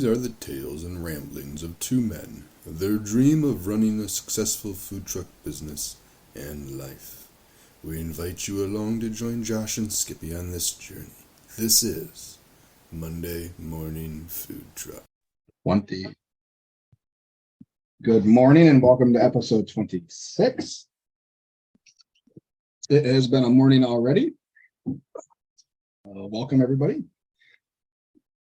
These are the tales and ramblings of two men, their dream of running a successful food truck business and life. We invite you along to join Josh and Skippy on this journey. This is Monday Morning Food Truck. 20. Good morning and welcome to episode 26. It has been a morning already. Welcome everybody.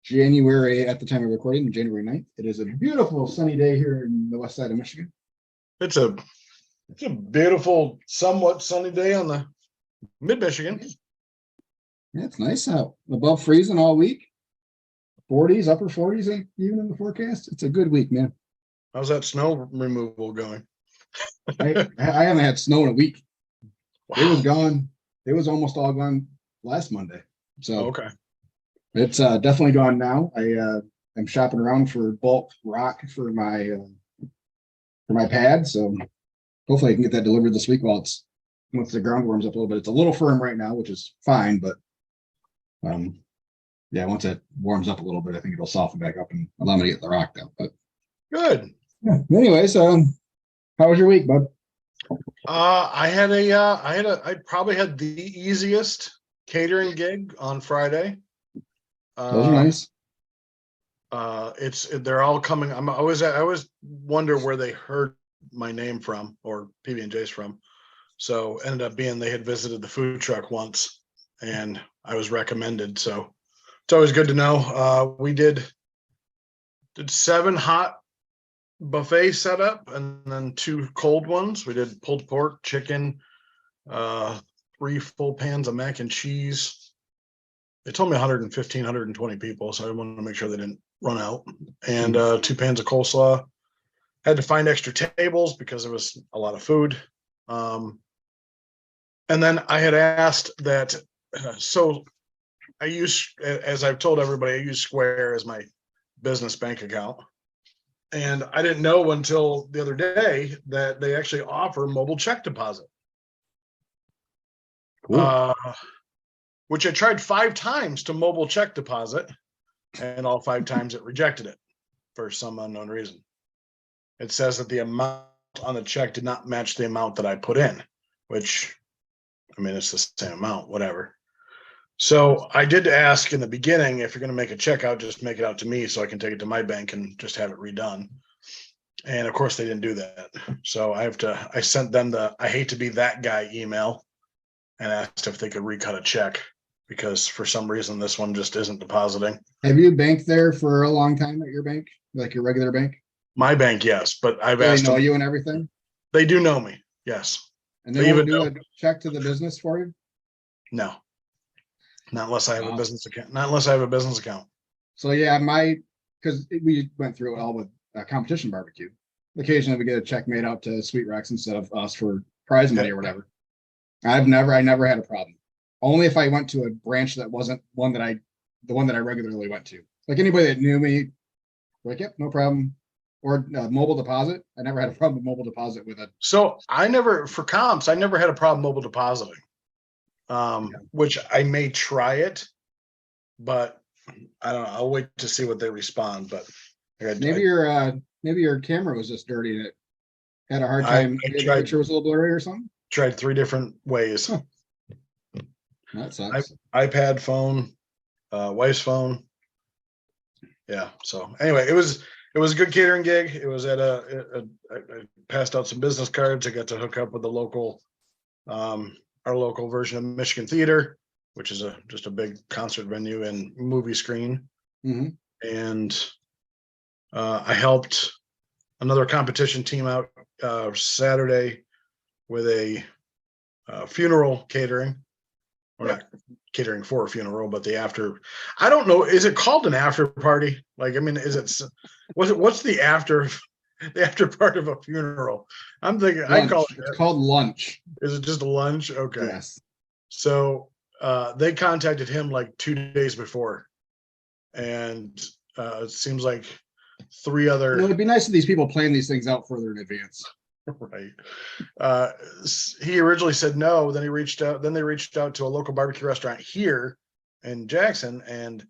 January, at the time of recording, January 9th. It is a beautiful sunny day here in the west side of Michigan. It's a beautiful, somewhat sunny day on the mid-Michigan. Yeah, it's nice out. Above freezing all week. 40s, upper 40s, even in the forecast. It's a good week, man. How's that snow removal going? I haven't had snow in a week. Wow. It was gone. It was almost all gone last Monday. So Okay. it's definitely gone now. I'm shopping around for bulk rock for my pad. So hopefully I can get that delivered this week once the ground warms up a little bit. It's a little firm right now, which is fine, but yeah, once it warms up a little bit, I think it'll soften back up and allow me to get the rock down. But Good. yeah. Anyways, how was your week, bud? I probably had the easiest catering gig on Friday. Those are nice. They're all coming. I always wonder where they heard my name from or PB&J's from. So ended up being they had visited the food truck once and I was recommended. So it's always good to know. We did 7 hot buffet setup and then 2 cold ones. We did pulled pork, chicken, 3 full pans of mac and cheese. They told me 115, 120 people, so I wanted to make sure they didn't run out. And 2 pans of coleslaw. Had to find extra tables because it was a lot of food. And then I had asked that, so I use, as I've told everybody, I use Square as my business bank account. And I didn't know until the other day that they actually offer mobile check deposit. Cool. Which I tried 5 times to mobile check deposit, and all 5 times it rejected it for some unknown reason. It says that the amount on the check did not match the amount that I put in, which, I mean, it's the same amount, whatever. So I did ask in the beginning, if you're going to make a check out, just make it out to me so I can take it to my bank and just have it redone. And of course they didn't do that. So I sent them the, I hate to be that guy email and asked if they could recut a check because for some reason this one just isn't depositing. Have you banked there for a long time at your bank, like your regular bank? My bank, yes, but I've Do they asked know them. you and everything? They do know me, yes. And they They won't even do know. a check to the business for you? No, not unless I have Wow. a business account. Not unless I have a business account. So yeah, because we went through it all with competition barbecue. Occasionally we get a check made out to Sweet Rex instead of us for prize money or whatever. I never had a problem. Only if I went to a branch that wasn't the one that I regularly went to. Like anybody that knew me, like, yep, no problem. Or mobile deposit. I never had a problem with mobile deposit with it. So for comps, I never had a problem mobile depositing. Which I may try it, but I don't know. I'll wait to see what they respond. But Maybe your camera was just dirty and it had a hard time. I Maybe the tried- picture was a little blurry or something. tried 3 different ways. Huh. That sucks. iPad, phone, wife's phone. Yeah. So anyway, it was a good catering gig. It was at I passed out some business cards. I got to hook up with the local, our local version of Michigan Theater, which is just a big concert venue and movie screen. Mm-hmm. And I helped another competition team out Saturday with a funeral catering. Or not catering for a funeral, but the after. I don't know. Is it called an after party? Like, I mean, what's the after part of a funeral? I'm thinking Lunch. I call it. It's called lunch. Is it just a lunch? Okay. Yes. So they contacted him like 2 days before, and it seems like 3 other. It'd be nice if these people plan these things out further in advance. Right. He originally said no. Then they reached out to a local barbecue restaurant here in Jackson, and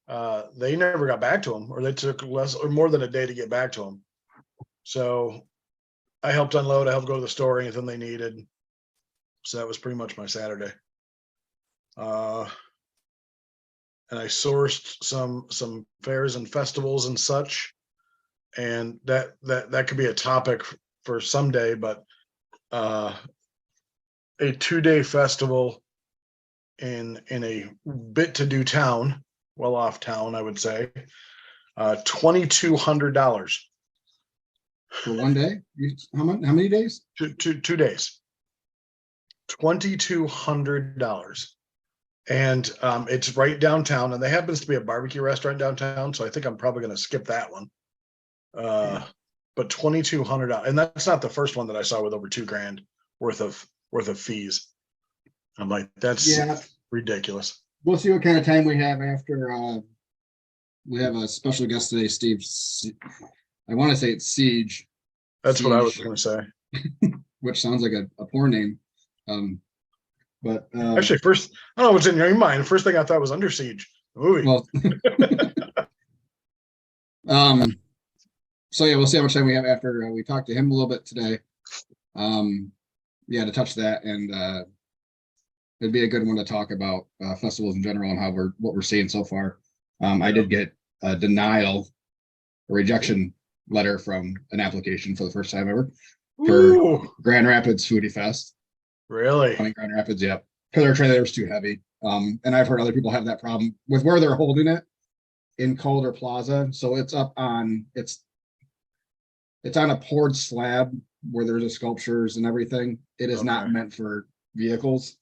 they never got back to him, or they took less or more than a day to get back to him. So I helped unload. I helped go to the store, anything they needed. So that was pretty much my Saturday. And I sourced some fairs and festivals and such, and that could be a topic for someday. But a 2-day festival in a bit to do town, well off town, I would say, $2,200 For one day? How many days? 2 days, $2,200. And it's right downtown, and there happens to be a barbecue restaurant downtown, so I think I'm probably going to skip that one. But $2,200, and that's not the first one that I saw with over $2,000 worth of fees. I'm like, that's ridiculous. We'll see what kind of time we have after. We have a special guest today, Steve. I want to say it's Siege. That's Siege, what I was going to say. Which sounds like a porn name. But actually, first, I don't know what's in your mind. First thing I thought was Under Siege, the movie. Well, so yeah, we'll see how much time we have after we talk to him a little bit today. To touch that, and it'd be a good one to talk about festivals in general and what we're seeing so far. I did get a rejection letter from an application for the first time ever for Grand Rapids Foodie Fest. Really? Grand Rapids, yep. Because their trailer was too heavy. And I've heard other people have that problem with where they're holding it in Calder Plaza. So it's up on it's on a poured slab where there's the sculptures and everything. It is not meant for vehicles.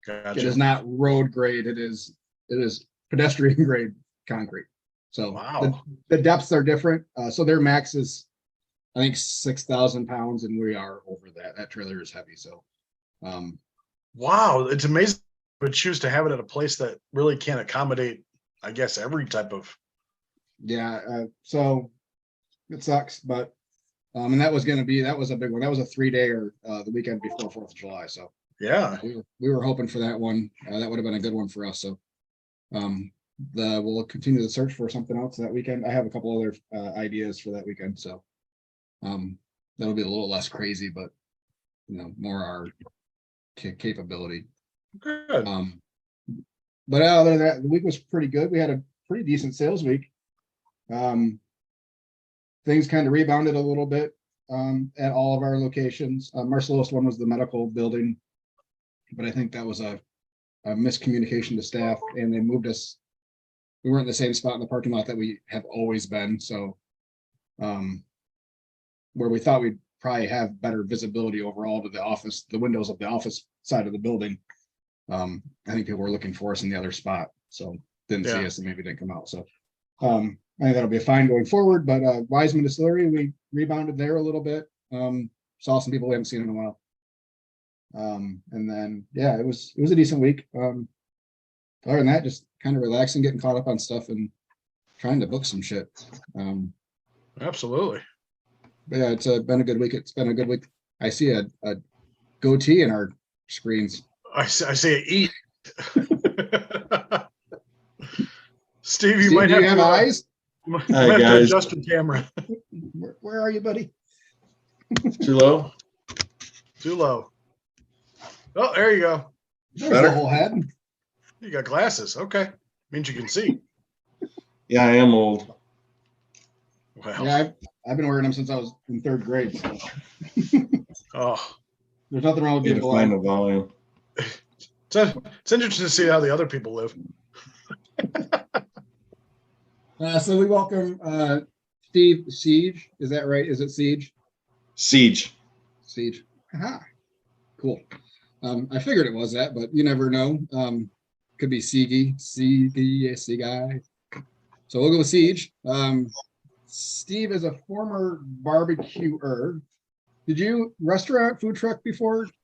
Gotcha. It is not road grade. It is pedestrian grade concrete. So the depths are different. So their max is, I think, 6,000 pounds, and we are over that. That trailer is heavy. So, wow, it's amazing. But choose to have it at a place that really can't accommodate, I guess, every type of. Yeah. So it sucks, but and that was a big one. That was a 3-day or the weekend before 4th of July. So yeah, we were hoping for that one. That would have been a good one for us. So we'll continue the search for something else that weekend. I have a couple other ideas for that weekend. So that'll be a little less crazy, but more our capability. Good. But other than that, the week was pretty good. We had a pretty decent sales week. Things kind of rebounded a little bit at all of our locations. Our slowest one was the medical building, but I think that was a miscommunication to staff, and they moved us. We weren't in the same spot in the parking lot that we have always been. So where we thought we'd probably have better visibility overall to the windows of the office side of the building. I think people were looking for us in the other spot, so didn't see us and maybe didn't come out. So I think that'll be fine going forward. But Wiseman Distillery, we rebounded there a little bit. Saw some people we haven't seen in a while. And then it was a decent week. Other than that, just kind of relaxing, getting caught up on stuff, and trying to book some shit. Absolutely. But yeah, it's been a good week. It's been a good week. I see a goatee in our screens. I see it eat. Steve, you might have eyes. Hi, guys. Adjust the camera. Where are you, buddy? Too low? Too low. Oh, there you go. Better. The whole head. You got glasses. Okay. Means you can see. Yeah, I am old. Well. Yeah, I've been wearing them since I was in 3rd grade. So. There's nothing wrong with getting blind. The volume. It's interesting to see how the other people live. So we welcome Steve Siege. Is that right? Is it Siege? Siege. Aha. Cool. I figured it was that, but you never know. Could be Siege. So we'll go with Siege. Steve is a former barbecuer. Did you restaurant, food truck before? Steve?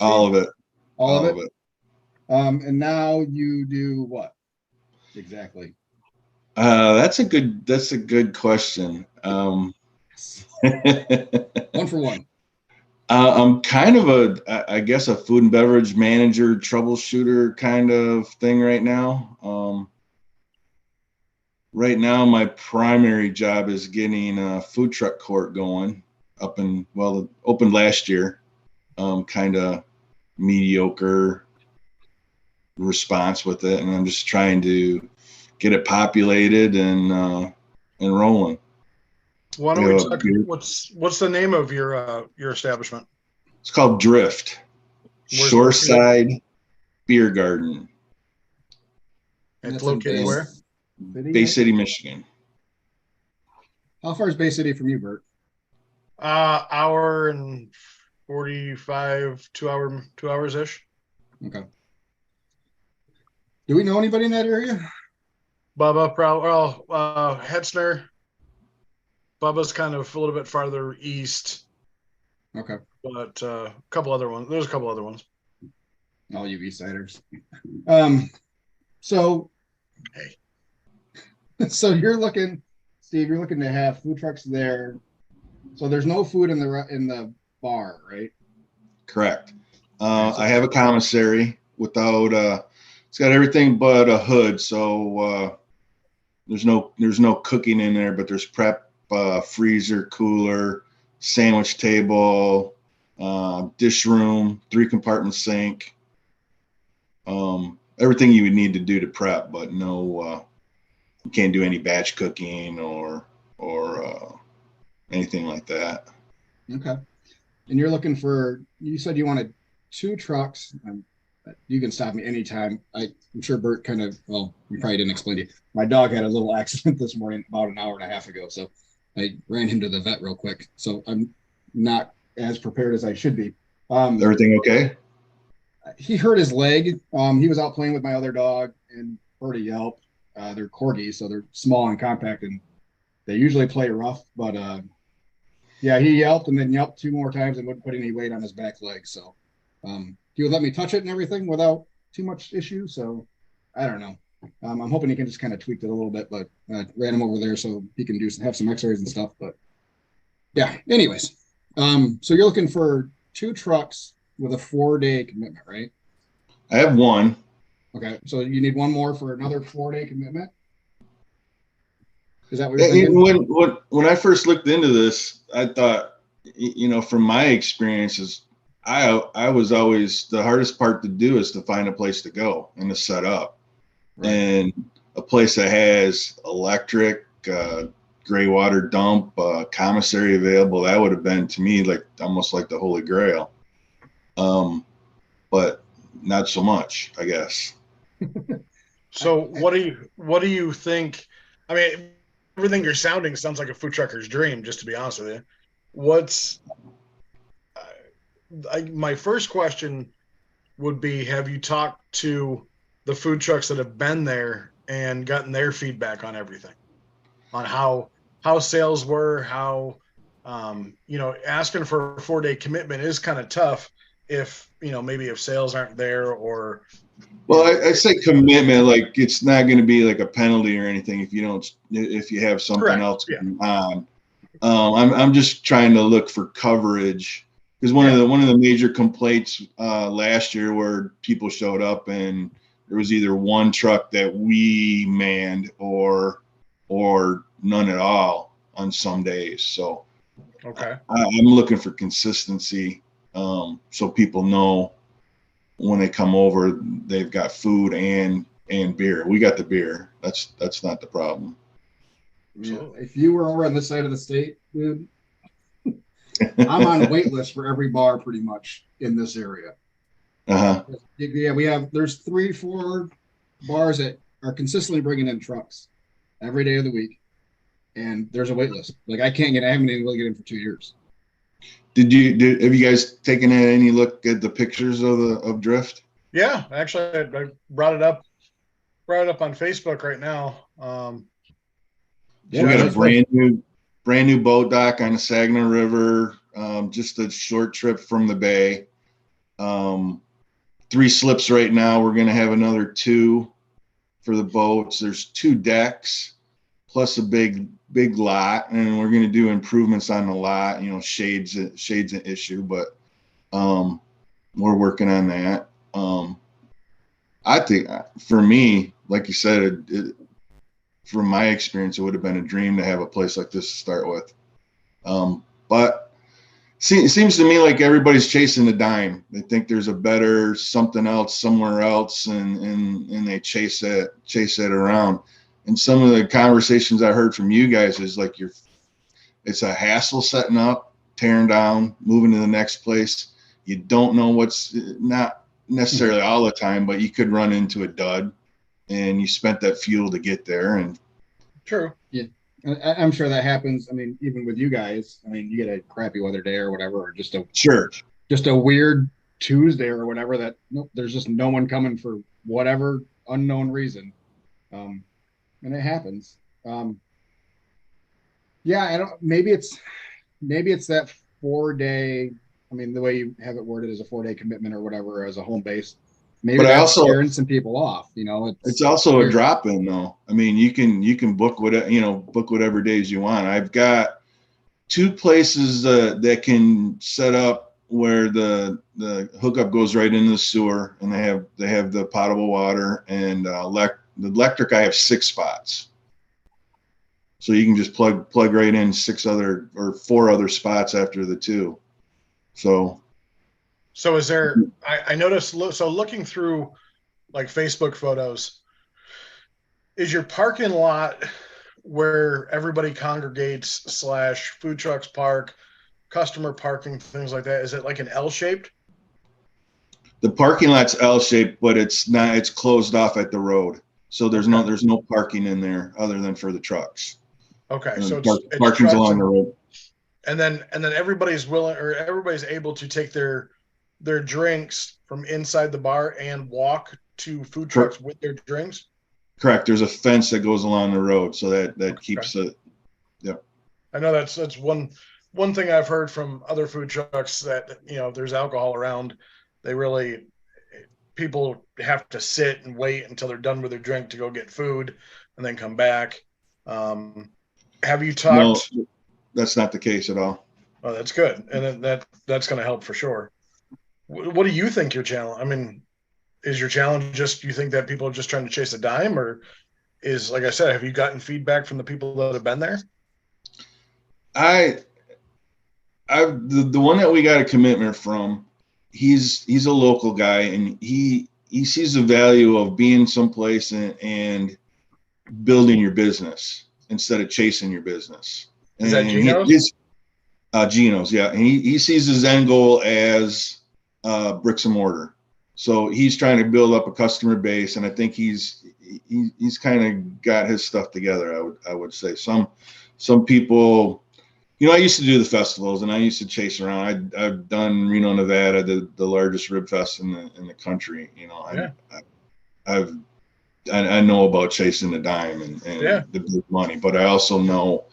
All of it. All of it. And now you do what exactly? That's a good question. 1 for 1. I'm kind of I guess a food and beverage manager, troubleshooter kind of thing right now. right now my primary job is getting a food truck court going it opened last year. Kind of mediocre response with it, and I'm just trying to get it populated and rolling. Why don't we talk? What's the name of your establishment? It's called Drift Shoreside Beer Garden. It's located where? Bay City, Michigan. How far is Bay City from you, Bert? Hour and 45, 2 hours ish. Okay. Do we know anybody in that area? Bubba, Hetzner. Bubba's kind of a little bit farther east. Okay. But a couple other ones. There's a couple other ones. All you Eastsiders. So, hey. So Steve, you're looking to have food trucks there. So there's no food in the bar, right? Correct. I have a commissary without it's got everything but a hood, so there's no cooking in there, but there's prep, freezer, cooler, sandwich table, dish room, 3-compartment sink, everything you would need to do to prep, but no, you can't do any batch cooking or anything like that. Okay. And you're looking you said you wanted 2 trucks. You can stop me anytime. I'm sure Bert you probably didn't explain to you. My dog had a little accident this morning about an hour and a half ago. So I ran him to the vet real quick. So I'm not as prepared as I should be. Everything okay? He hurt his leg. He was out playing with my other dog and heard a yelp. They're corgis, so they're small and compact, and they usually play rough. But yeah, he yelped and then yelped 2 more times and wouldn't put any weight on his back leg. So he would let me touch it and everything without too much issue. So I don't know. I'm hoping he can just kind of tweak it a little bit, but ran him over there so he can have some x-rays and stuff. But yeah, anyways. So you're looking for 2 trucks with a 4-day commitment, right? I have 1. Okay. So you need 1 more for another 4-day commitment? Is that what you're thinking? When I first looked into this, I thought, from my experiences, I was always, the hardest part to do is to find a place to go and to set up. Right. And a place that has electric, gray water dump, commissary available, that would have been to me almost like the Holy Grail. But not so much, I guess. So what do you think? I mean, everything you're sounding sounds like a food trucker's dream, just to be honest with you. My first question would be, have you talked to the food trucks that have been there and gotten their feedback on everything, on how sales were, how asking for a 4-day commitment is kind of tough if maybe if sales aren't there or. Well, I say commitment, like it's not going to be like a penalty or anything if you have something Correct. else going on. I'm just trying to look for coverage, because one of the major complaints last year where people showed up and there was either 1 truck that we manned or none at all on some days. So okay, I'm looking for consistency, so people know when they come over, they've got food and beer. We got the beer. That's not the problem. Yeah. If you were over on this side of the state, dude, I'm on a wait list for every bar pretty much in this area. Uh-huh. Yeah, there's 3-4 bars that are consistently bringing in trucks every day of the week, and there's a wait list. I haven't been able to get in for 2 years. Have you guys taken any look at the pictures of Drift? Yeah, actually, I brought it up on Facebook right now. We got a brand new boat dock on the Saginaw River, just a short trip from the bay. 3 slips right now. We're going to have another 2 for the boats. There's 2 decks plus a big lot, and we're going to do improvements on the lot. Shade's an issue, but we're working on that. I think for me, like you said, from my experience, it would have been a dream to have a place like this to start with. But it seems to me like everybody's chasing a dime. They think there's a better something else somewhere else, and they chase it around. And some of the conversations I heard from you guys is like it's a hassle setting up, tearing down, moving to the next place. You don't know what's, not necessarily all the time, but you could run into a dud, and you spent that fuel to get there. And True. Yeah. I'm sure that happens. I mean, even with you guys, I mean, you get a crappy weather day or whatever, or just a weird Tuesday or whatever that nope, there's just no one coming for whatever unknown reason. And it happens. Yeah, I don't, maybe it's that 4 day. I mean, the way you have it worded is a 4 day commitment or whatever as a home base. Maybe But that's scaring some people off, it's also a drop in though. I mean, you can book whatever days you want. I've got 2 places that can set up where the hookup goes right into the sewer, and they have the potable water and the electric. I have 6 spots, so you can just plug right in 4 other spots after the 2. So is there, I noticed, so looking through like Facebook photos, is your parking lot where everybody congregates / food trucks park, customer parking, things like that, is it like an L shaped? The parking lot's L shaped, but it's not. It's closed off at the road, so there's no parking in there other than for the trucks. Okay, so it's parking's along the road. And then everybody's willing, or everybody's able to take their drinks from inside the bar and walk to food trucks with their drinks. Correct. There's a fence that goes along the road, so that keeps it. Yep. I know that's one thing I've heard from other food trucks that, if there's alcohol around, people have to sit and wait until they're done with their drink to go get food and then come back. Have you talked? No, that's not the case at all. Oh, that's good. And that's going to help for sure. What do you think your challenge? I mean, is your challenge just, you think that people are just trying to chase a dime, or is, like I said, have you gotten feedback from the people that have been there? The one that we got a commitment from, he's a local guy, and he sees the value of being someplace and building your business instead of chasing your business. Is that Gino's? Gino's, yeah. And he sees his end goal as bricks and mortar. So he's trying to build up a customer base, and I think he's kind of got his stuff together. I would say some people, I used to do the festivals, and I used to chase around. I've done Reno, Nevada, the largest rib fest in the country. I know about chasing the dime and the big money, but I also know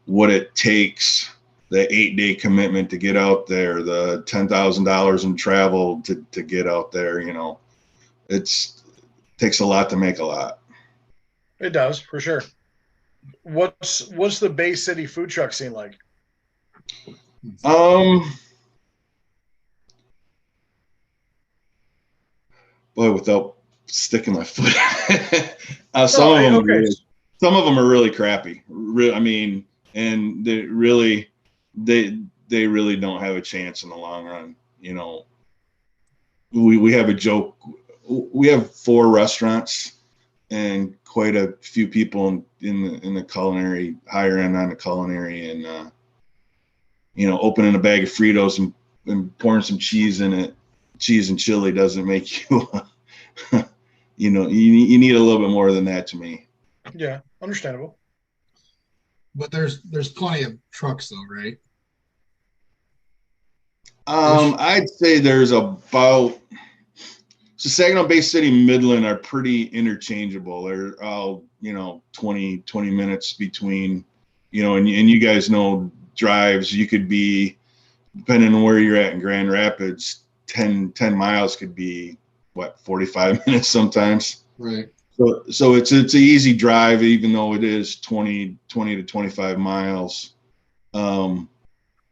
what it takes. The 8-day commitment to get out there, the $10,000 in travel to get out there, it takes a lot to make a lot. It does, for sure. What's the Bay City food truck scene like? Boy, without sticking my foot, some of them are really crappy. And they really don't have a chance in the long run. We have a joke. We have 4 restaurants and quite a few people in the culinary, higher end on the culinary, and opening a bag of Fritos and pouring some cheese in it. Cheese and chili doesn't make you, you need a little bit more than that to me. Yeah, understandable. But there's plenty of trucks though, right? I'd say there's about, so Saginaw, Bay City, Midland are pretty interchangeable. They're all 20 minutes between, and you guys know drives. You could be, depending on where you're at in Grand Rapids, 10 miles could be 45 minutes sometimes. Right. So it's an easy drive, even though it is 20 to 25 miles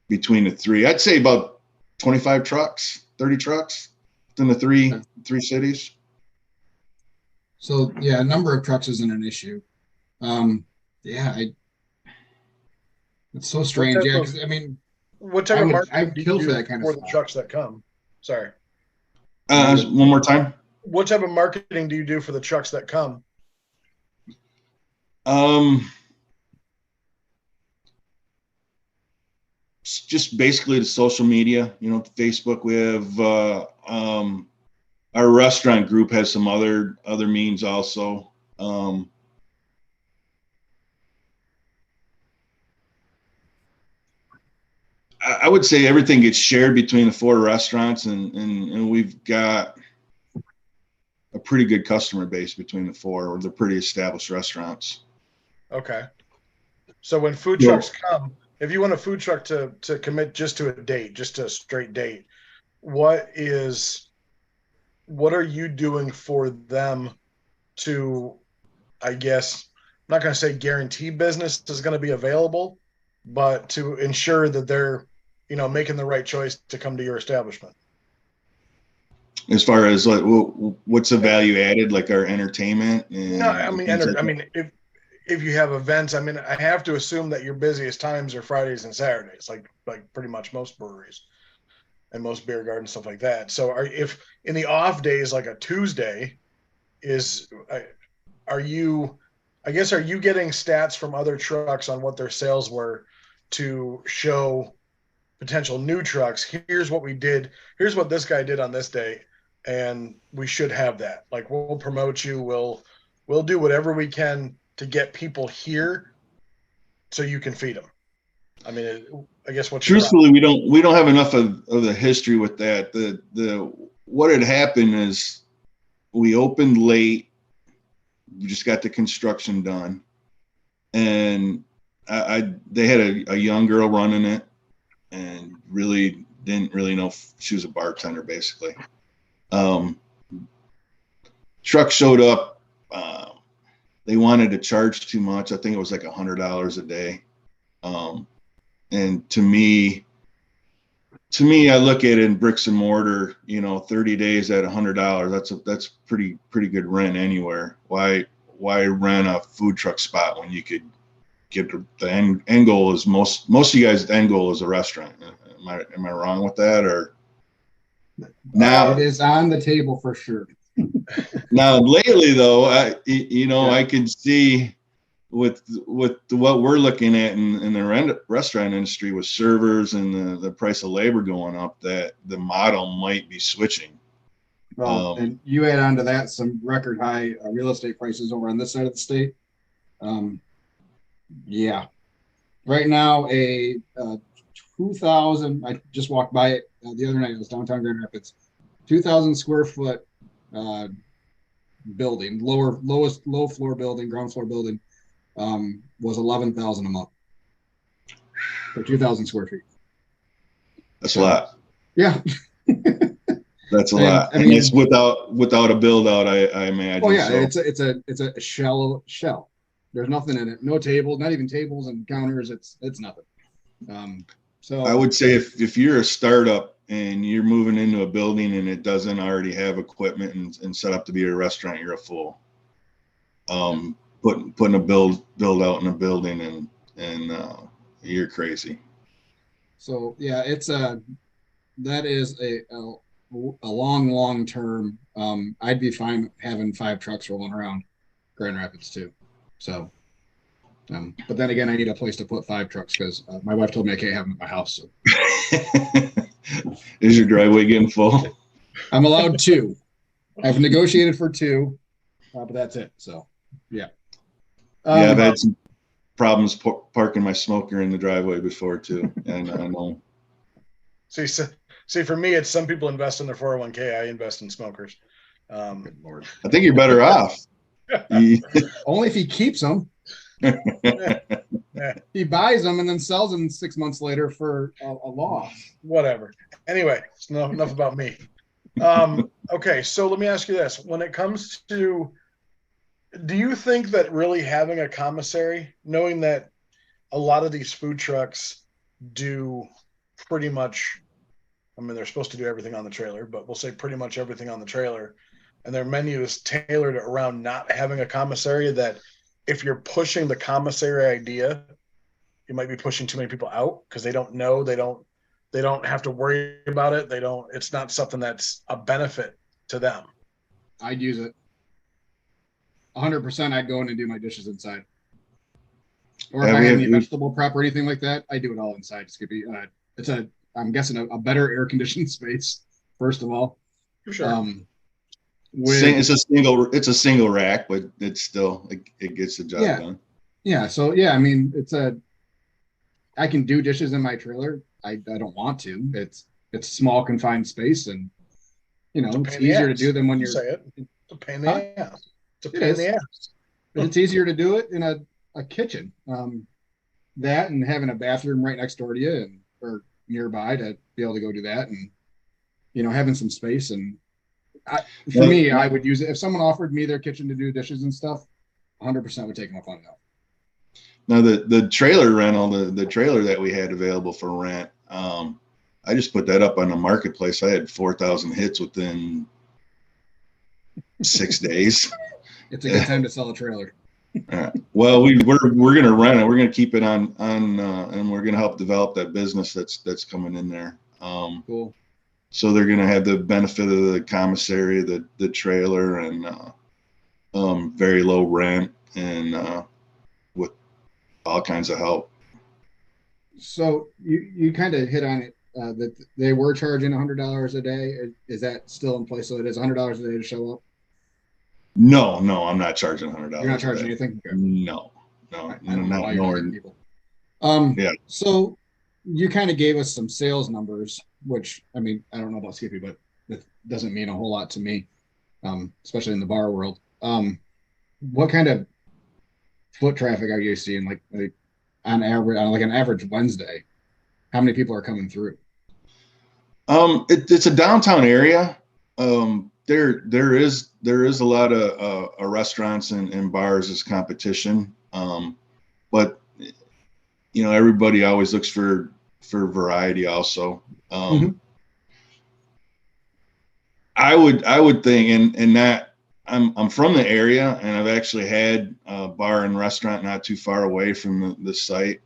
between the 3. I'd say about 25 trucks, 30 trucks within the three cities. So yeah, a number of trucks isn't an issue. Yeah, it's so What strange. type Yeah, of because I mean, what type of I marketing would do you kill for do that kind of for the stuff. trucks that come? Sorry. One more time. What type of marketing do you do for the trucks that come? Um, just basically the social media, Facebook. We have our restaurant group has some other means also. I would say everything gets shared between the 4 restaurants, and we've got a pretty good customer base between the 4, or they're pretty established restaurants. Okay. So when food Well, trucks come, if you want a food truck to commit just to a date, just to a straight date, what are you doing for them to, I guess, I'm not going to say guarantee business is going to be available, but to ensure that they're, making the right choice to come to your establishment? as far as like what's the value added, like our entertainment No, I and mean, things like I that. mean, if you have events, I mean, I have to assume that your busiest times are Fridays and Saturdays, like pretty much most breweries and most beer gardens, stuff like that. So, if in the off days, like a Tuesday, is are you? I guess are you getting stats from other trucks on what their sales were to show potential new trucks? Here's what we did. Here's what this guy did on this day, and we should have that. Like we'll promote you. We'll do whatever we can to get people here so you can feed them. I mean, I guess what's your problem? Truthfully, we don't have enough of the history with that. The what had happened is we opened late. We just got the construction done, and they had a young girl running it, and really didn't really know if she was a bartender, basically. Um, Truck showed up. They wanted to charge too much. I think it was like $100 a day. And to me, I look at it in bricks and mortar. 30 days at $100. That's pretty good rent anywhere. Why rent a food truck spot when you could get the end goal is most of you guys' end goal is a restaurant. Am I wrong with that? Or now It is on the table for sure. now lately though, I Yeah. can see with what we're looking at in the restaurant industry with servers and the price of labor going up, that the model might be switching. Well, and you add on to that some record high real estate prices over on this side of the state. Yeah, right now a 2,000. I just walked by it the other night. It was downtown Grand Rapids. 2,000 square foot uh, building, low floor building, ground floor building, was 11,000 a month for 2,000 square feet. That's a lot. Yeah. That's a And, lot, I and mean, it's without a build out. I imagine. oh yeah, So it's a shell. There's nothing in it. No table, not even tables and counters. It's nothing. So I would say if you're a startup and you're moving into a building and it doesn't already have equipment and set up to be a restaurant, you're a fool. Putting a build out in a building and you're crazy. So yeah, it's that is a long term. I'd be fine having 5 trucks rolling around Grand Rapids too. So, but then again, I need a place to put 5 trucks because my wife told me I can't have them at my house. So. Is your driveway getting full? I'm allowed 2. I've negotiated for 2, but that's it. So, yeah. Yeah, I've had some problems parking my smoker in the driveway before too, and I know. See, for me, it's some people invest in their 401k. I invest in smokers. Good Lord. I think you're better off. Only if he keeps them. He buys them and then sells them 6 months later for a loss. Whatever. Anyway, it's enough about me. Okay, so let me ask you this: when it comes to, do you think that really having a commissary, knowing that a lot of these food trucks do pretty much, I mean, they're supposed to do everything on the trailer, but we'll say pretty much everything on the trailer, and their menu is tailored around not having a commissary, that if you're pushing the commissary idea, you might be pushing too many people out because they don't know, they don't have to worry about it. It's not something that's a benefit to them. I'd use it 100%. I'd go in and do my dishes inside. Or if I had any vegetable prep or anything like that, I do it all inside. Skippy. I'm guessing a better air conditioned space. First of all, For sure. It's a single rack, but it's still it gets the job done. Yeah. So yeah, I mean, I can do dishes in my trailer. I don't want to. It's small confined space, and it's easier to do them when you're. Say it. It's a pain in the ass. It's a pain in the ass. But it's easier to do it in a kitchen. That and having a bathroom right next door to you or nearby to be able to go do that, and having some space. And for me, I would use it if someone offered me their kitchen to do dishes and stuff. 100% would take them up on that. Now the trailer rental, the trailer that we had available for rent, I just put that up on the marketplace. I had 4,000 hits within 6 days. It's a good time to sell a trailer. Well, we're going to rent it. We're going to keep it on, and we're going to help develop that business that's coming in there. Cool. So they're going to have the benefit of the commissary, the trailer, and very low rent, and with all kinds of help. So you kind of hit on it that they were charging $100 a day. Is that still in place? So it is $100 a day to show up? No, I'm not charging $100. You're not charging anything? Okay. No, I don't know why you're not people. Yeah. So you kind of gave us some sales numbers, which, I mean, I don't know about Skippy, but it doesn't mean a whole lot to me, especially in the bar world. What kind of foot traffic are you seeing? Like on an average Wednesday, how many people are coming through? It's a downtown area. There is a lot of restaurants and bars as competition, but everybody always looks for variety also. I would think, and that I'm from the area, and I've actually had a bar and restaurant not too far away from the site.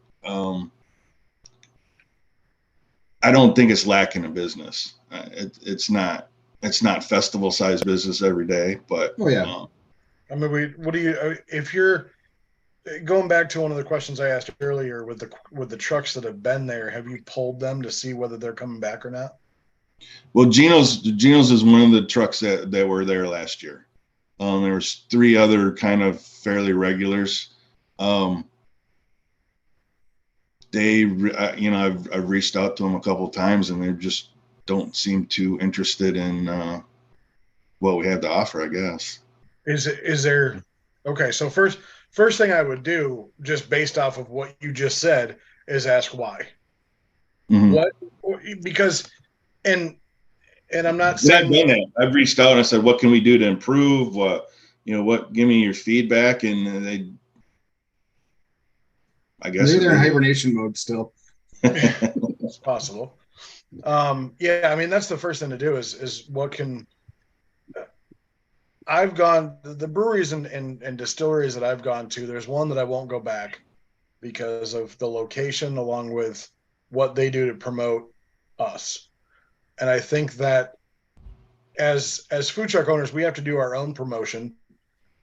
I don't think it's lacking in business. It's not festival size business every day, but I mean, if you're going back to one of the questions I asked earlier with the trucks that have been there, have you polled them to see whether they're coming back or not? Well, Geno's is one of the trucks that were there last year. There was 3 other kind of fairly regulars. I've reached out to them a couple of times, and they just don't seem too interested in what we have to offer, I guess. Is there okay? So first thing I would do, just based off of what you just said, is ask why. Mm-hmm. What? Because and I'm not saying I've done that. I've reached out and I said, "What can we do to improve? What give me your feedback?" And I guess maybe they're in hibernation mode still. It's possible. Yeah, I mean, that's the first thing to do is what can I've gone the breweries and distilleries that I've gone to. There's one that I won't go back because of the location, along with what they do to promote us. And I think that as food truck owners, we have to do our own promotion.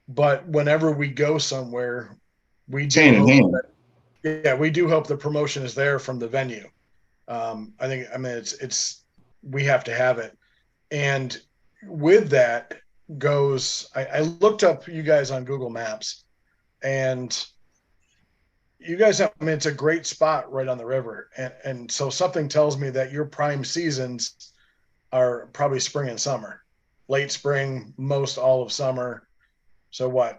But whenever we go somewhere, we do hope the promotion is there from the venue. It's we have to have it. And with that goes, I looked up you guys on Google Maps, and you guys it's a great spot right on the river. And so something tells me that your prime seasons are probably spring and summer, late spring, most all of summer. So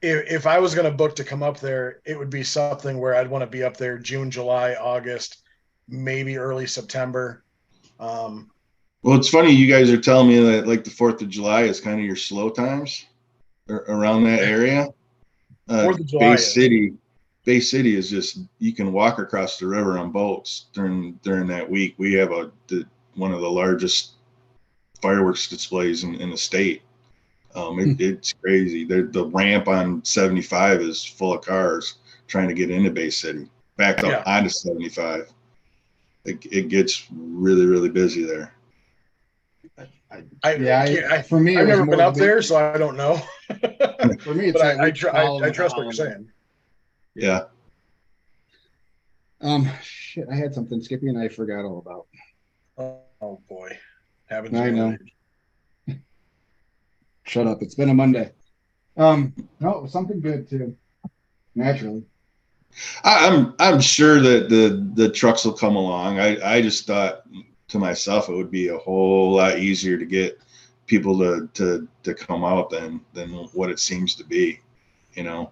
if I was going to book to come up there, it would be something where I'd want to be up there June, July, August, maybe early September. Well, it's funny you guys are telling me that like the 4th of July is kind of your slow times around that area. 4th of July Bay City is just, you can walk across the river on boats during that week. We have one of the largest fireworks displays in the state. It's crazy. The ramp on 75 is full of cars trying to get into Bay City, backed up onto 75. It gets really, really busy there. For me, I've never been up there, so I don't know. For me, it's but I trust what you're saying. Yeah. Shit, I had something, Skippy, and I forgot all about. Oh boy, happens. I know. Shut up. It's been a Monday. No, something good too. Naturally. I'm sure that the trucks will come along. I just thought to myself it would be a whole lot easier to get people to come out than what it seems to be, you know.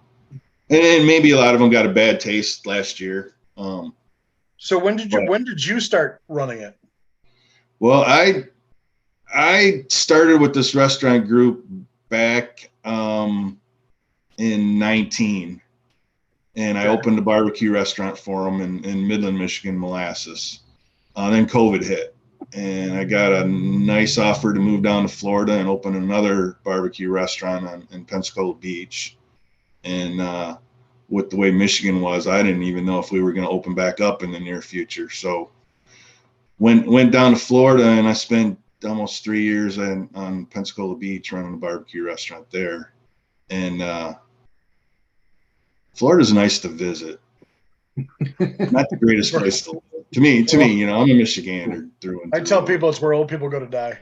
And maybe a lot of them got a bad taste last year. So when did you start running it? Well, I started with this restaurant group back in 19, and I opened a barbecue restaurant for them in Midland, Michigan, Molasses. Then COVID hit, and I got a nice offer to move down to Florida and open another barbecue restaurant in Pensacola Beach. And with the way Michigan was, I didn't even know if we were going to open back up in the near future. So went down to Florida, and I spent almost 3 years on Pensacola Beach running a barbecue restaurant there. And Florida's nice to visit. Not the greatest place to live. To me, you know, I'm a Michigander through and through. I tell people it's where old people go to die.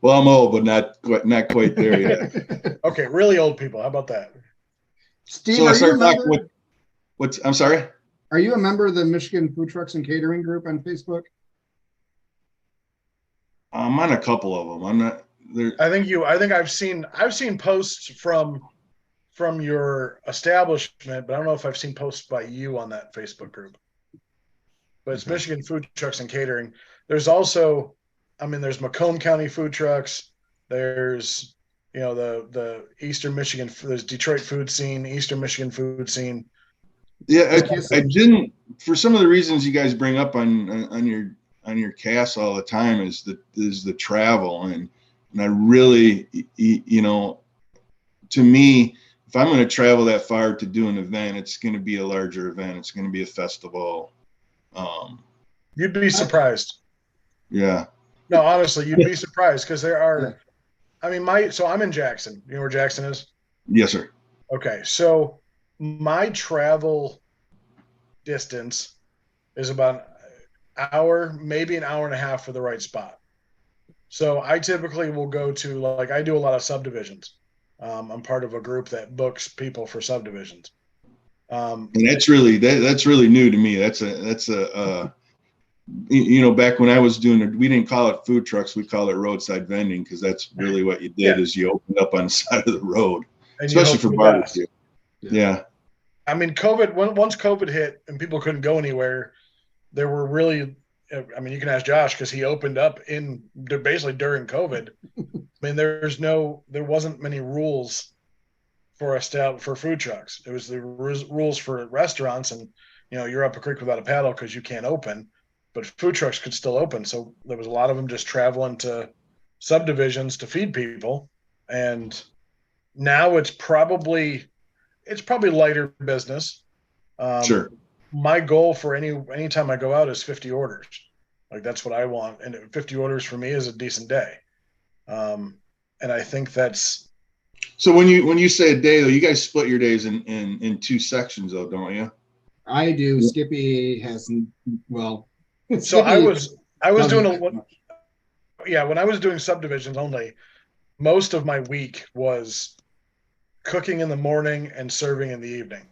Well, I'm old, but not quite there yet. Okay, really old people. How about that? Steve, so I start talking with what's. I'm sorry. Are you a member of the Michigan Food Trucks and Catering group on Facebook? I'm on a couple of them. I'm not there. I think I've seen posts from your establishment, but I don't know if I've seen posts by you on that Facebook group. But it's Michigan Food Trucks and Catering. There's also, there's Macomb County Food Trucks. There's, the Eastern Michigan, there's Detroit Food Scene, Eastern Michigan Food Scene. Yeah, I didn't, for some of the reasons you guys bring up on your cast all the time is the travel. And I really, to me, if I'm going to travel that far to do an event, it's going to be a larger event. It's going to be a festival. You'd be surprised. Yeah. No, honestly, you'd be surprised because there are, so I'm in Jackson. You know where Jackson is? Yes, sir. Okay. So my travel distance is about an hour, maybe an hour and a half for the right spot. So I typically will go to, I do a lot of subdivisions. I'm part of a group that books people for subdivisions. And that's really new to me. That's back when I was doing it, we didn't call it food trucks. We call it roadside vending because that's really what you did is you opened up on the side of the road, and especially for barbecue. Yeah. COVID, once COVID hit and people couldn't go anywhere, there were really, you can ask Josh because he opened up basically during COVID. There wasn't many rules for food trucks. It was the rules for restaurants, and you're up a creek without a paddle because you can't open, but food trucks could still open. So there was a lot of them just traveling to subdivisions to feed people, and now it's probably lighter business. Sure. My goal for any time I go out is 50 orders. That's what I want, and 50 orders for me is a decent day. And I think that's. So when you say a day though, you guys split your days in two sections though, don't you? I do. Skippy hasn't. Well, so I was doing when I was doing subdivisions only, most of my week was cooking in the morning and serving in the evening.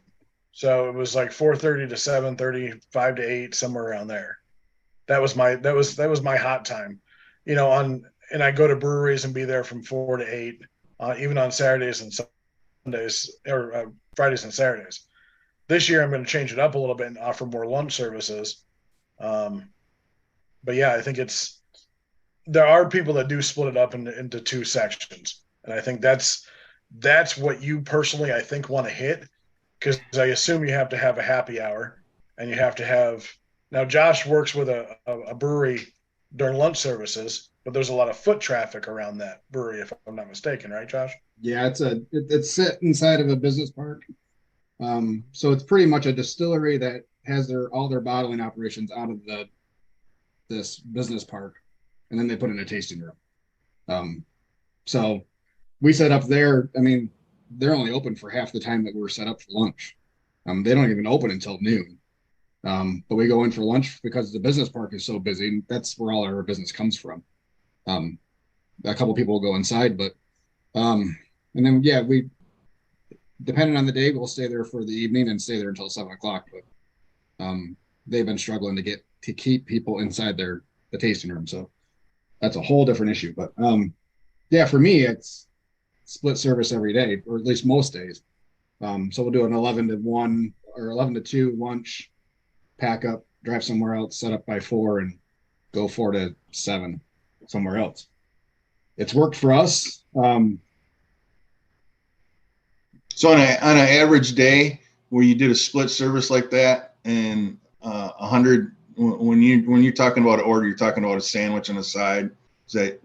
So it was 4:30 to 7:30, 5 to 8, somewhere around there. That was my hot time, and I go to breweries and be there from 4 to 8, even on Saturdays and Sundays or Fridays and Saturdays. This year, I'm going to change it up a little bit and offer more lunch services. But yeah, I think there are people that do split it up into two sections. And I think that's what you personally, I think, want to hit, because I assume you have to have a happy hour and you have to have. Now, Josh works with a brewery during lunch services, but there's a lot of foot traffic around that brewery, if I'm not mistaken, right, Josh? Yeah, it's set inside of a business park. So it's pretty much a distillery that has all their bottling operations out of this business park, and then they put in a tasting room. So we set up there. I mean, they're only open for half the time that we're set up for lunch. They don't even open until noon. But we go in for lunch because the business park is so busy. That's where all our business comes from. A couple people will go inside, but and then yeah, we depending on the day, we'll stay there for the evening and stay there until 7 o'clock. But they've been struggling to keep people inside the tasting room. So that's a whole different issue. But yeah, for me, it's split service every day, or at least most days. So we'll do an 11 to 1 or 11 to 2 lunch, pack up, drive somewhere else, set up by 4, and go 4 to 7 somewhere else. It's worked for us. So on an average day where you did a split service like that, and 100, when you're talking about an order, you're talking about a sandwich on the side. Is that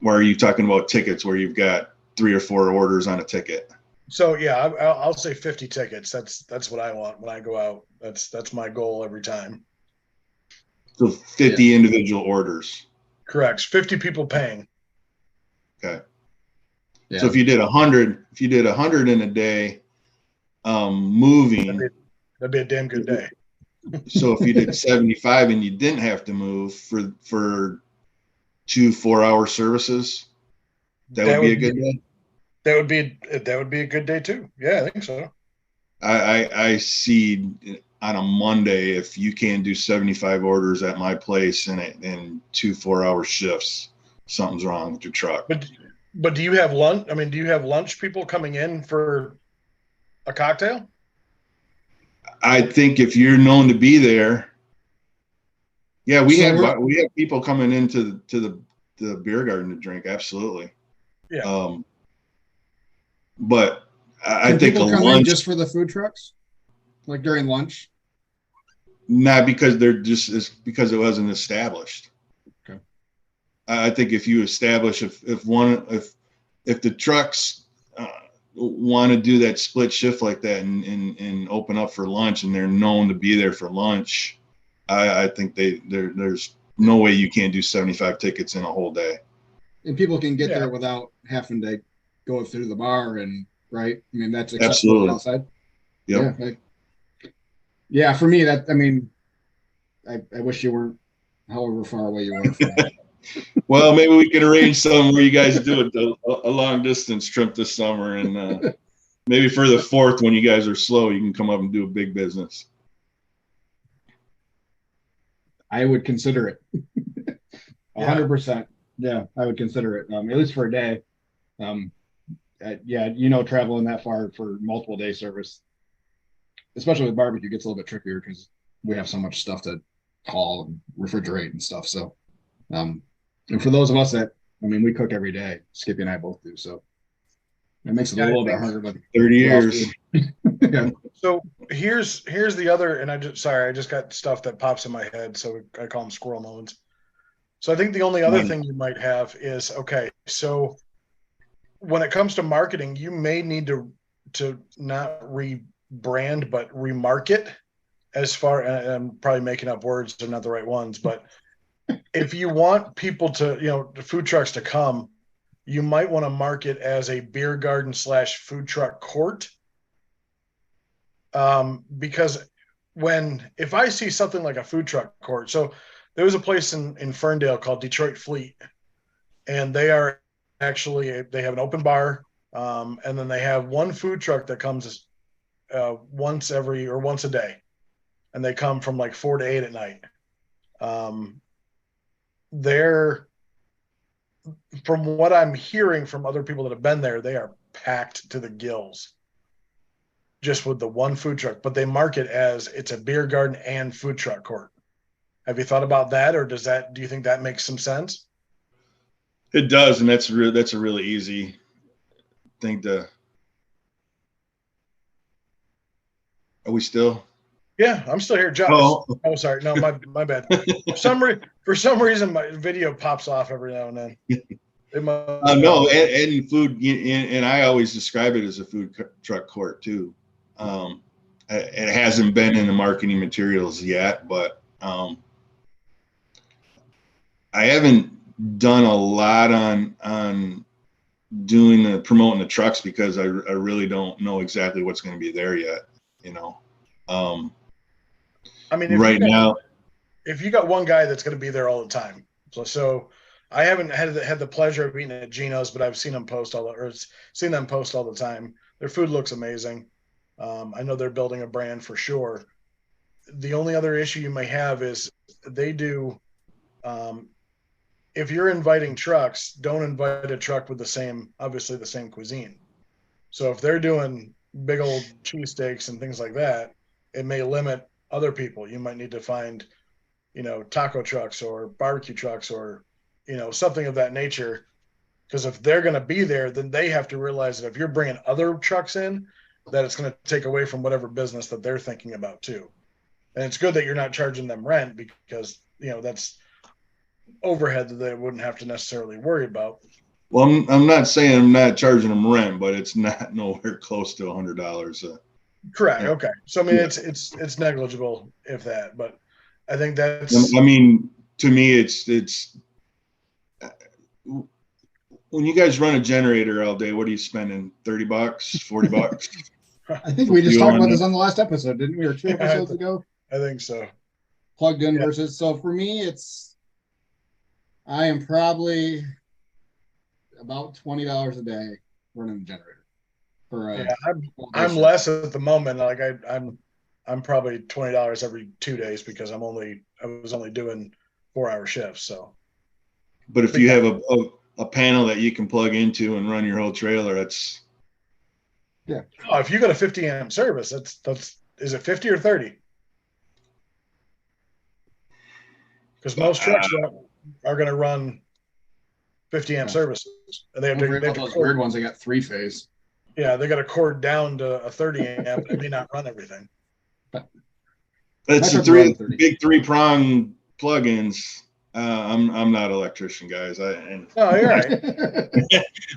where are you talking about tickets where you've got 3 or 4 orders on a ticket? So yeah, I'll say 50 tickets. That's what I want when I go out. That's my goal every time. So 50 individual orders. Correct. 50 people paying. Okay. Yeah. So if you did 100 in a day, moving, that'd be a damn good day. So if you did 75 and you didn't have to move for 2 4-hour services, that would be a good day. That would be a good day too. Yeah, I think so. I see on a Monday, if you can't do 75 orders at my place in 2 4-hour shifts, something's wrong with your truck. But do you have lunch? I mean, do you have lunch people coming in for a cocktail? I think if you're known to be there, yeah, we have people coming into the beer garden to drink. Absolutely. Yeah. But I think people come lunch, in just for the food trucks, like during lunch. Not because it's because it wasn't established. Okay. I think if you establish if the trucks want to do that split shift like that and open up for lunch, and they're known to be there for lunch, I think there's no way you can't do 75 tickets in a whole day. And people can get there without having to go through the bar and right. I mean, that's accessible outside. Yep. Yeah. For me, I wish you weren't however far away you were from that. Well, maybe we can arrange something where you guys do a long distance trip this summer, and maybe for the 4th, when you guys are slow, you can come up and do a big business. I would consider it. 100%. Yeah, I would consider it. At least for a day. Traveling that far for multiple day service, especially with barbecue, gets a little bit trickier because we have so much stuff to haul and refrigerate and stuff. So, and for those of us that, we cook every day. Skippy and I both do. So it makes it a little bit harder. But 30 years. Yeah. So here's the other, and I just got stuff that pops in my head. So I call them squirrel moments. So I think the only other thing you might have is, okay, so when it comes to marketing, you may need to not rebrand, but remarket. As far, and I'm probably making up words, they're not the right ones, but if you want people to, the food trucks to come, you might want to market as a beer garden / food truck court. Because if I see something like a food truck court, so there was a place in Ferndale called Detroit Fleet, and they have an open bar, and then they have one food truck that comes once a day, and they come from like 4 to 8 at night. They're, from what I'm hearing from other people that have been there, they are packed to the gills just with the one food truck, but they market as it's a beer garden and food truck court. Have you thought about that, or do you think that makes some sense? It does, and that's a really easy thing to. Are we still? Yeah, I'm still here. Josh. Oh, sorry. No, my bad. For some reason, my video pops off every now and then. No, and food, and I always describe it as a food truck court too. It hasn't been in the marketing materials yet, but I haven't done a lot on doing the promoting the trucks because I really don't know exactly what's going to be there yet. You know, I mean, right now, if you got one guy that's going to be there all the time, so I haven't had the pleasure of eating at Geno's, but I've seen them post all the time. Their food looks amazing. I know they're building a brand for sure. The only other issue you may have is they do. If you're inviting trucks, don't invite a truck with the same cuisine. So if they're doing big old cheesesteaks and things like that, it may limit other people. You might need to find, taco trucks or barbecue trucks or, something of that nature. Because if they're going to be there, then they have to realize that if you're bringing other trucks in, that it's going to take away from whatever business that they're thinking about too. And it's good that you're not charging them rent because, that's overhead that they wouldn't have to necessarily worry about. well, I'm not saying I'm not charging them rent, but it's not nowhere close to $100. Correct. Okay. So I mean, it's negligible if that, but I think that's. I mean, to me, it's when you guys run a generator all day, what are you spending? $30, $40? I think we just talked about this on the last episode, didn't we? Or 2 episodes ago? I think so. Plugged in versus. So for me, I am probably about $20 a day running the generator. I'm less at the moment. Like I'm probably $20 every 2 days because I was only doing 4-hour shifts. So, but if you have a panel that you can plug into and run your whole trailer, that's if you got a 50 amp service, that's is it 50 or 30? Because most trucks are going to run 50 amp services, and they have those weird ones. They got 3-phase. Yeah, they got to cord down to a 30 amp. They may not run everything. It's a big 3-prong plugins. I'm not an electrician, guys. No, you're right.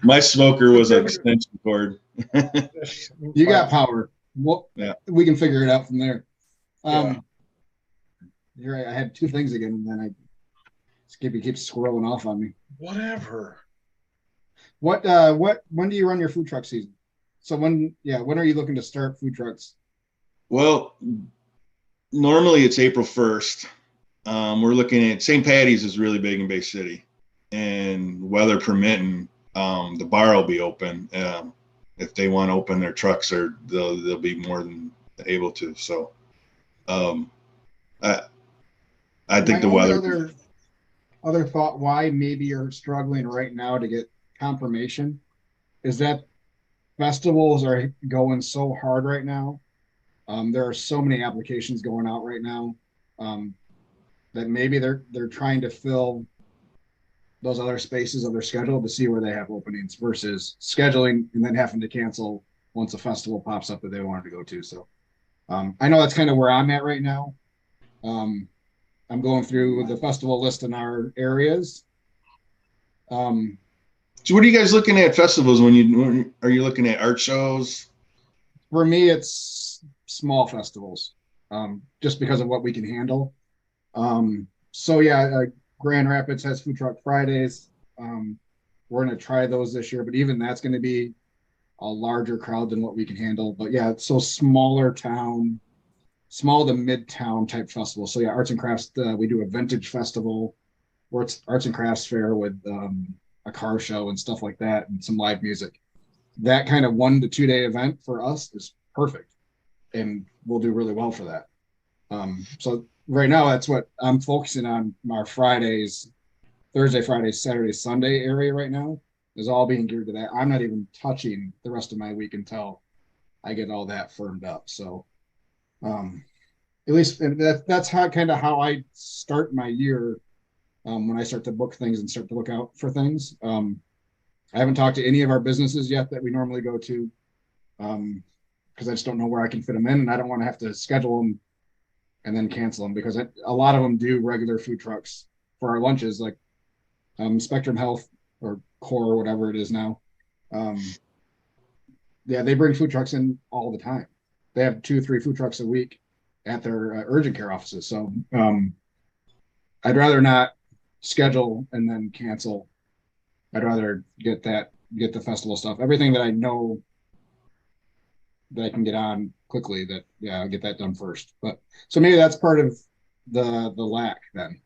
My smoker was an extension cord. You got power. Well, yeah, we can figure it out from there. You're right. I had 2 things again, and then Skippy keeps squirreling off on me. Whatever. When do you run your food truck season? So when are you looking to start food trucks? Well, normally it's April 1st. We're looking at St. Patty's is really big in Bay City, and weather permitting, the bar will be open. If they want to open their trucks, they'll be more than able to. So, I think the weather. Other thought why maybe you're struggling right now to get confirmation is that festivals are going so hard right now. There are so many applications going out right now that maybe they're trying to fill those other spaces of their schedule to see where they have openings versus scheduling and then having to cancel once a festival pops up that they wanted to go to. So I know that's kind of where I'm at right now. I'm going through the festival list in our areas. So what are you guys looking at festivals are you looking at art shows? For me, it's small festivals, just because of what we can handle. Grand Rapids has Food Truck Fridays. We're going to try those this year, but even that's going to be a larger crowd than what we can handle. But yeah, it's so small to mid-town type festival. So yeah, arts and crafts, we do a vintage festival where it's arts and crafts fair with a car show and stuff like that and some live music. That kind of 1 to 2 day event for us is perfect, and we'll do really well for that. So right now that's what I'm focusing on. Our Fridays, Thursday, Friday, Saturday, Sunday area right now is all being geared to that. I'm not even touching the rest of my week until I get all that firmed up. So at least that's how I start my year when I start to book things and start to look out for things. I haven't talked to any of our businesses yet that we normally go to because I just don't know where I can fit them in, and I don't want to have to schedule them and then cancel them, because a lot of them do regular food trucks for our lunches, like Spectrum Health or Core or whatever it is now. Yeah, they bring food trucks in all the time. They have 2 or 3 food trucks a week at their urgent care offices. So I'd rather not schedule and then cancel. I'd rather get the festival stuff, everything that I know that I can get on quickly. That, yeah, I'll get that done first. But so maybe that's part of the lack then.